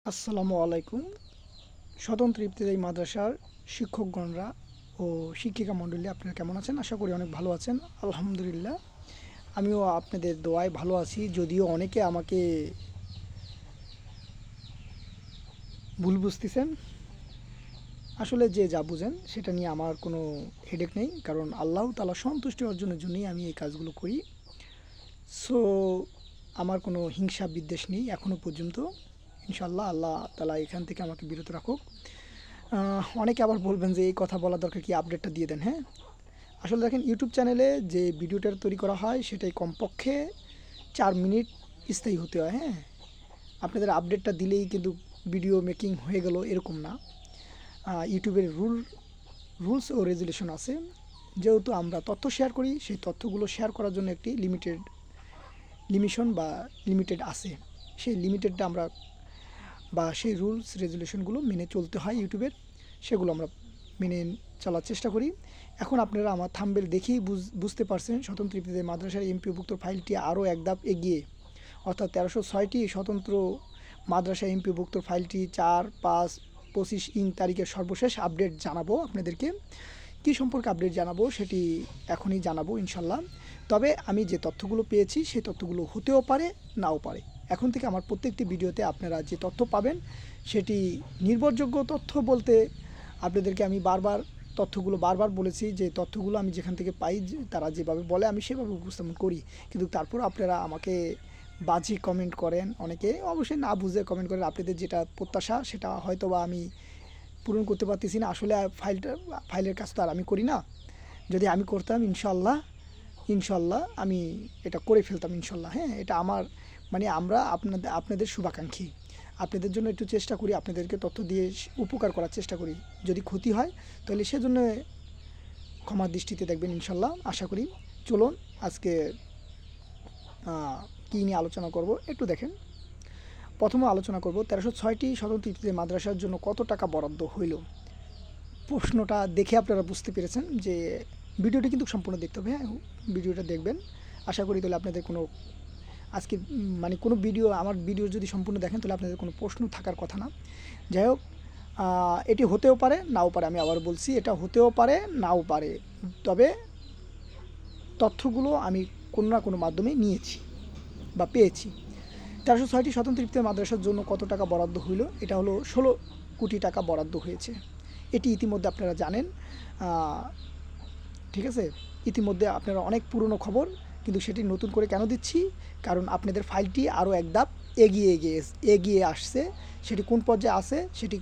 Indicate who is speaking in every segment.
Speaker 1: আসসালামু আলাইকুম। স্বতন্ত্র ইবতেদায়ী মাদ্রাসার শিক্ষকগণরা ও শিক্ষিকা মণ্ডলী আপনারা কেমন আছেন? আশা করি অনেক ভালো আছেন। আলহামদুলিল্লাহ আমিও আপনাদের দোয়ায় ভালো আছি। যদিও অনেকে আমাকে ভুল বুঝতেছেন, আসলে যে যা বুঝেন সেটা নিয়ে আমার কোনো হেডেক নেই, কারণ আল্লাহ তাআলা সন্তুষ্টি অর্জনের জন্যই আমি এই কাজগুলো করি। সো আমার কোনো হিংসা বিদ্বেষ নেই এখনও পর্যন্ত। ইনশাআল্লাহ আল্লাহ তাআলা এখান থেকে আমাকে বিরত রাখুক। অনেকে আবার বলবেন যে এই কথা বলা দরকার, কি আপডেটটা দিয়ে দেন। হ্যাঁ, আসলে দেখেন, ইউটিউব চ্যানেলে যে ভিডিওটা তৈরি করা হয় সেটাই কমপক্ষে 4 মিনিট স্থায়ী হতে হয়। হ্যাঁ, আপনাদের আপডেটটা দিলেই কিন্তু ভিডিও মেকিং হয়ে গেল এরকম না। ইউটিউবের রুলস ও রেজুলেশন আছে। যেহেতু আমরা তথ্য শেয়ার করি, সেই তথ্যগুলো শেয়ার করার জন্য একটি লিমিটেড আছে। সেই লিমিটেডটা আমরা বা সেই রুলস রেজুলেশনগুলো মেনে চলতে হয় ইউটিউবের, সেগুলো আমরা মেনে চলার চেষ্টা করি। এখন আপনারা আমার থাম্বনেল দেখেই বুঝতে পারছেন, স্বতন্ত্র ইবতেদায়ী মাদ্রাসার এমপিওভুক্ত ফাইলটি আরও এক ধাপ এগিয়ে, অর্থাৎ 1306টি স্বতন্ত্র মাদ্রাসা এমপিওভুক্ত ফাইলটি 4/5/25 তারিখের সর্বশেষ আপডেট জানাবো আপনাদেরকে। কী সম্পর্কে আপডেট জানাবো সেটি এখনই জানাবো ইনশাল্লাহ। তবে আমি যে তথ্যগুলো পেয়েছি সেই তথ্যগুলো হতেও পারে, নাও পারে। এখন থেকে আমার প্রত্যেকটি ভিডিওতে আপনারা যে তথ্য পাবেন সেটি নির্ভরযোগ্য তথ্য বলতে আপনাদেরকে আমি তথ্যগুলো বারবার বলেছি, যে তথ্যগুলো আমি যেখান থেকে পাই, তারা যেভাবে বলে আমি সেভাবে উপস্থাপন করি। কিন্তু তারপর আপনারা আমাকে বাজে কমেন্ট করেন, অনেকে অবশ্যই না বুঝে কমেন্ট করেন। আপনাদের যেটা প্রত্যাশা সেটা হয়তো বা আমি পূরণ করতে পারতেছি না। আসলে ফাইলের কাজ তো আর আমি করি না। যদি আমি করতাম ইনশাল্লাহ আমি এটা করে ফেলতাম ইনশাল্লাহ। হ্যাঁ, এটা আমার আমরা আপনাদের শুভাকাঙ্ক্ষী, আপনাদের জন্য একটু চেষ্টা করি, আপনাদেরকে তথ্য দিয়ে উপকার করার চেষ্টা করি। যদি ক্ষতি হয় তাহলে সেজন্য ক্ষমার দৃষ্টিতে দেখবেন ইনশাল্লাহ, আশা করি। চলুন আজকে কী নিয়ে আলোচনা করব একটু দেখেন। প্রথমে আলোচনা করব 1306টি স্বতন্ত্র ইবতেদায়ী মাদ্রাসার জন্য কত টাকা বরাদ্দ হইল। প্রশ্নটা দেখে আপনারা বুঝতে পেরেছেন যে ভিডিওটি কিন্তু সম্পূর্ণ দেখতে হবে। হ্যাঁ, ভিডিওটা দেখবেন, আশা করি তাহলে আপনাদের কোনো আজকে কোনো আমার ভিডিও যদি সম্পূর্ণ দেখেন তাহলে আপনাদের কোনো প্রশ্ন থাকার কথা না। যাই হোক, এটি হতেও পারে, নাও পারে। আমি আবার বলছি, এটা হতেও পারে, নাও পারে। তবে তথ্যগুলো আমি কোনো না কোনো মাধ্যমে নিয়েছি বা পেয়েছি। 1306টি স্বতন্ত্র ইবতেদায়ী মাদ্রাসার জন্য কত টাকা বরাদ্দ হইল? এটা হলো 16 কোটি টাকা বরাদ্দ হয়েছে। এটি ইতিমধ্যে আপনারা জানেন। ঠিক আছে, ইতিমধ্যে আপনারা অনেক পুরনো খবর, কিন্তু সেটি নতুন করে কেন দিচ্ছি? কারণ আপনাদের ফাইলটি আরও এক ধাপ এগিয়ে আসছে। সেটি কোন পর্যায়ে আছে সেটি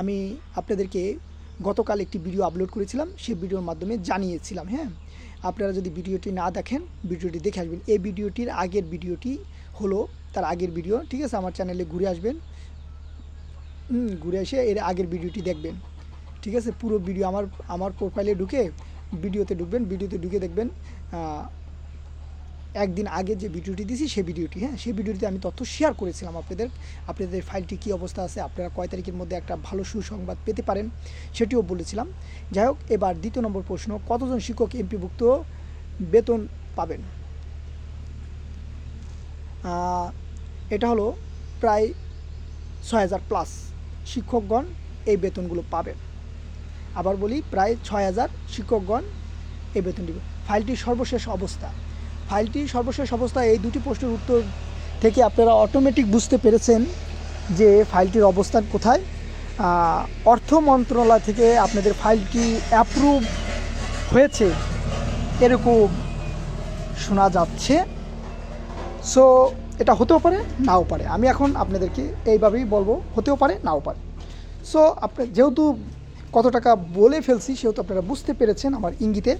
Speaker 1: আমি আপনাদেরকে গতকাল একটি ভিডিও আপলোড করেছিলাম, সেই ভিডিওর মাধ্যমে জানিয়েছিলাম। হ্যাঁ, আপনারা যদি ভিডিওটি না দেখেন, ভিডিওটি দেখে আসবেন। এই ভিডিওটির আগের ভিডিওটি হলো তার আগের ভিডিও। ঠিক আছে, আমার চ্যানেলে ঘুরে আসবেন, ঘুরে এসে এর আগের ভিডিওটি দেখবেন। ঠিক আছে, পুরো ভিডিও আমার প্রোফাইলে ভিডিওতে ঢুকে দেখবেন একদিন আগে যে ভিডিওটি দিয়েছি সেই ভিডিওটি। হ্যাঁ, সেই ভিডিওটিতে আমি তথ্য শেয়ার করেছিলাম আপনাদের ফাইলটি কী অবস্থা আছে, আপনারা কয় তারিখের মধ্যে একটা ভালো সুসংবাদ পেতে পারেন সেটিও বলেছিলাম। যাই হোক, এবার দ্বিতীয় নম্বর প্রশ্ন, কতজন শিক্ষক এমপিভুক্ত বেতন পাবেন? এটা হলো প্রায় 6000+ শিক্ষকগণ এই বেতনগুলো পাবেন। আবার বলি, প্রায় 6000 শিক্ষকগণ এই বেতন দেবে। ফাইলটির সর্বশেষ অবস্থা, এই দুটি প্রশ্নের উত্তর থেকে আপনারা অটোমেটিক বুঝতে পেরেছেন যে ফাইলটির অবস্থান কোথায়। অর্থ মন্ত্রণালয় থেকে আপনাদের ফাইলটি অ্যাপ্রুভ হয়েছে এরকম শোনা যাচ্ছে। সো এটা হতেও পারে, নাও পারে। আমি এখন আপনাদেরকে এইভাবেই বলবো, হতেও পারে, নাও পারে। সো যেহেতু কত টাকা বলে ফেলছি সেহেতু আপনারা বুঝতে পেরেছেন আমার ইঙ্গিতে।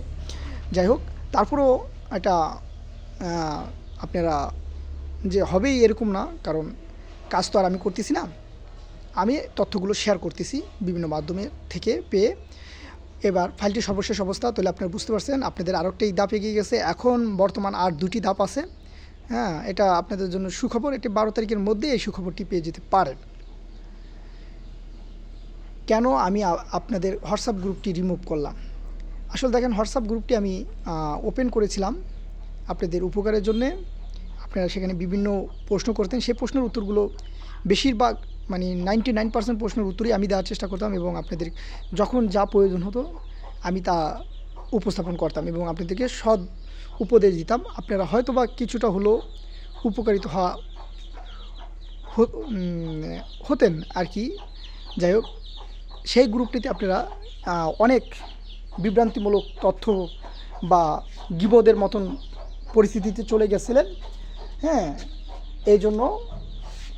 Speaker 1: যাই হোক, তারপরেও এটা আপনারা যে হবেই এরকম না, কারণ কাজ তো আর আমি করতেছি না, আমি তথ্যগুলো শেয়ার করতেছি বিভিন্ন মাধ্যমে থেকে পেয়ে। এবার ফাইলটির সর্বশেষ অবস্থা তাহলে আপনারা বুঝতে পারছেন, আপনাদের আরেকটি ধাপ এগিয়ে গেছে। এখন বর্তমান আর 2টি ধাপ আছে। হ্যাঁ, এটা আপনাদের জন্য সুখবর। এটি 12 তারিখের মধ্যে এই সুখবরটি পেয়ে যেতে পারেন। কেন আমি আপনাদের হোয়াটসঅ্যাপ গ্রুপটি রিমুভ করলাম? আসলে দেখেন, হোয়াটসঅ্যাপ গ্রুপটি আমি ওপেন করেছিলাম আপনাদের উপকারের জন্যে। আপনারা সেখানে বিভিন্ন প্রশ্ন করতেন, সেই প্রশ্নের উত্তরগুলো বেশিরভাগ মানে 99% প্রশ্নের উত্তরই আমি দেওয়ার চেষ্টা করতাম এবং আপনাদের যখন যা প্রয়োজন হতো আমি তা উপস্থাপন করতাম এবং আপনাদেরকে সৎ উপদেশ দিতাম। আপনারা হয়তো বা কিছুটা হলেও উপকারিত হতেন আর কি। যাই হোক, সেই গ্রুপটিতে আপনারা অনেক বিভ্রান্তিমূলক তথ্য বা গীবদের মতন পরিস্থিতিতে চলে গেছিলেন। হ্যাঁ, এই জন্য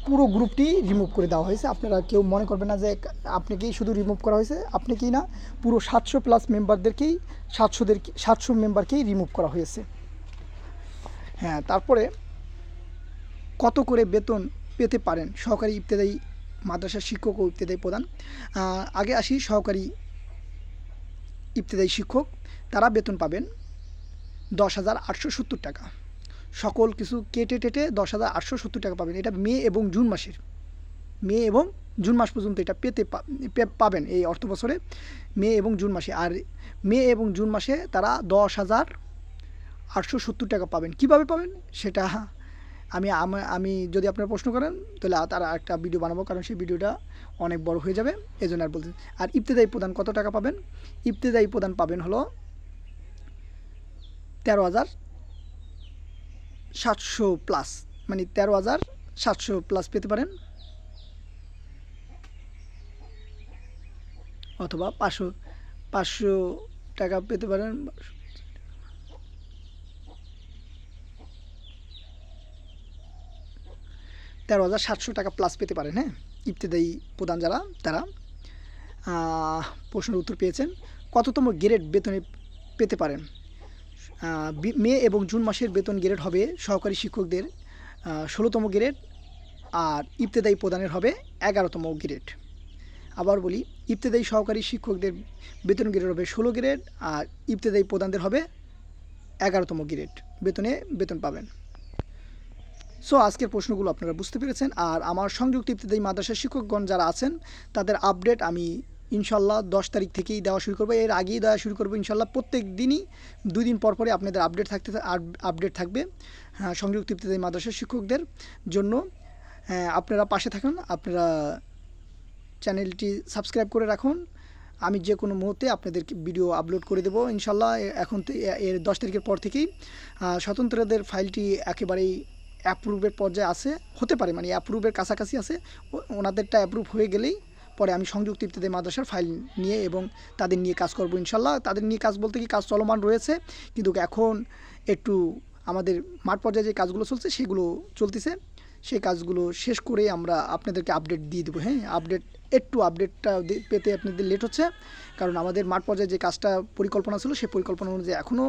Speaker 1: পুরো গ্রুপটি রিমুভ করে দেওয়া হয়েছে। আপনারা কেউ মনে করবেন না যে আপনাকেই শুধু রিমুভ করা হয়েছে, আপনাকেই না, পুরো 700+ মেম্বারদেরকেই 700 মেম্বারকেই রিমুভ করা হয়েছে। হ্যাঁ, তারপরে কত করে বেতন পেতে পারেন সহকারী ইবতেদায়ী মাদ্রাসার শিক্ষক ও ইবতেদায়ী প্রধান। আগে আসি সহকারী ইবতেদায়ী শিক্ষক, তারা বেতন পাবেন 10,870 টাকা। সকল কিছু কেটে টেটে 10,870 টাকা পাবেন। এটা মে এবং জুন মাস পর্যন্ত এটা পাবেন এই অর্থ বছরে, মে এবং জুন মাসে। আর মে এবং জুন মাসে তারা 10,870 টাকা পাবেন। কিভাবে পাবেন সেটা আমি যদি আপনারা প্রশ্ন করেন তাহলে তারা একটা ভিডিও বানাবো, কারণ সেই ভিডিওটা অনেক বড় হয়ে যাবে, এই জন্য আর বলতে। আর ইবতেদায়ী প্রধান কত টাকা পাবেন? ইবতেদায়ী প্রধান পাবেন হলো 13,700+, মানে 13,700+ পেতে পারেন, অথবা 500 টাকা পেতে পারেন। 13,700 টাকা প্লাস পেতে পারেন। হ্যাঁ, ইবতেদায়ী প্রধান যারা, তারা প্রশ্নের উত্তর পেয়েছেন। কততম গ্রেড বেতনে পেতে পারেন? মে এবং জুন মাসের বেতন গ্রেড হবে সহকারী শিক্ষকদের 16তম গ্রেড, আর ইবতেদায়ী প্রধানের হবে 11তম গ্রেড। আবার বলি, ইবতেদায়ী সহকারী শিক্ষকদের বেতন গ্রেড হবে 16 গ্রেড, আর ইবতেদায়ী প্রধানদের হবে 11তম গ্রেড বেতন পাবেন। সো আজকের প্রশ্নগুলো আপনারা বুঝতে পেরেছেন। আর আমার সংযুক্ত ইবতেদায়ী মাদ্রাসার শিক্ষকগণ যারা আছেন তাদের আপডেট আমি ইনশাল্লাহ 10 তারিখ থেকেই দেওয়া শুরু করবো, এর আগেই দেওয়া শুরু করবো ইনশাল্লাহ। প্রত্যেক দিনই 2 দিন পর পরে আপনাদের আপডেট থাকবে সংযুক্ত ইবতেদায়ী মাদ্রাসার শিক্ষকদের জন্য। আপনারা পাশে থাকুন, আপনারা চ্যানেলটি সাবস্ক্রাইব করে রাখুন। আমি যে কোনো মুহূর্তে আপনাদেরকে ভিডিও আপলোড করে দেবো ইনশাল্লাহ। এখন এর 10 তারিখের পর থেকেই স্বতন্ত্রদের ফাইলটি একেবারেই অ্যাপ্রুভের পর্যায়ে আছে, হতে পারে মানে অ্যাপ্রুভের কাছাকাছি আছে। ওনাদেরটা অ্যাপ্রুভ হয়ে গেলেই পরে আমি সংযুক্ত ইবতেদায়ী মাদ্রাসার ফাইল নিয়ে এবং তাদের নিয়ে কাজ করব ইনশাল্লাহ। তাদের নিয়ে কাজ বলতে কি, কাজ চলমান রয়েছে, কিন্তু এখন একটু আমাদের মাঠ পর্যায়ে যে কাজগুলো চলছে সেগুলো চলতেছে, সেই কাজগুলো শেষ করে আমরা আপনাদেরকে আপডেট দিয়ে দেবো। হ্যাঁ, আপডেটটা পেতে আপনাদের লেট হচ্ছে, কারণ আমাদের মাঠ পর্যায়ে যে কাজটা পরিকল্পনা ছিল সেই পরিকল্পনা অনুযায়ী এখনও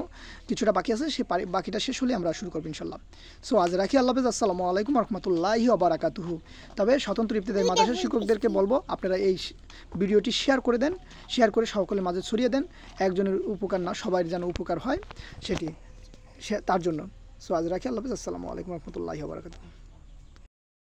Speaker 1: কিছুটা বাকি আছে, সে বাকিটা শেষ হলে আমরা শুরু করবো ইনশাল্লাহ। সো আজ রাখি, আল্লাহ হাফেজ, আসসালামু আলাইকুম রহমতুল্লাহি ওয়া বারাকাতুহু। তবে স্বতন্ত্র ইবতেদায়ী মাদ্রাসার শিক্ষকদেরকে বলবো আপনারা এই ভিডিওটি শেয়ার করে দেন, শেয়ার করে সকলের মাঝে ছড়িয়ে দেন। একজনের উপকার না, সবাই যেন উপকার হয় তার জন্য। সো আজ রাখি, আল্লাহ হাফেজ, আসসালামু আলাইকুম রহমতুল্লাহি ওয়া বারাকাতুহু।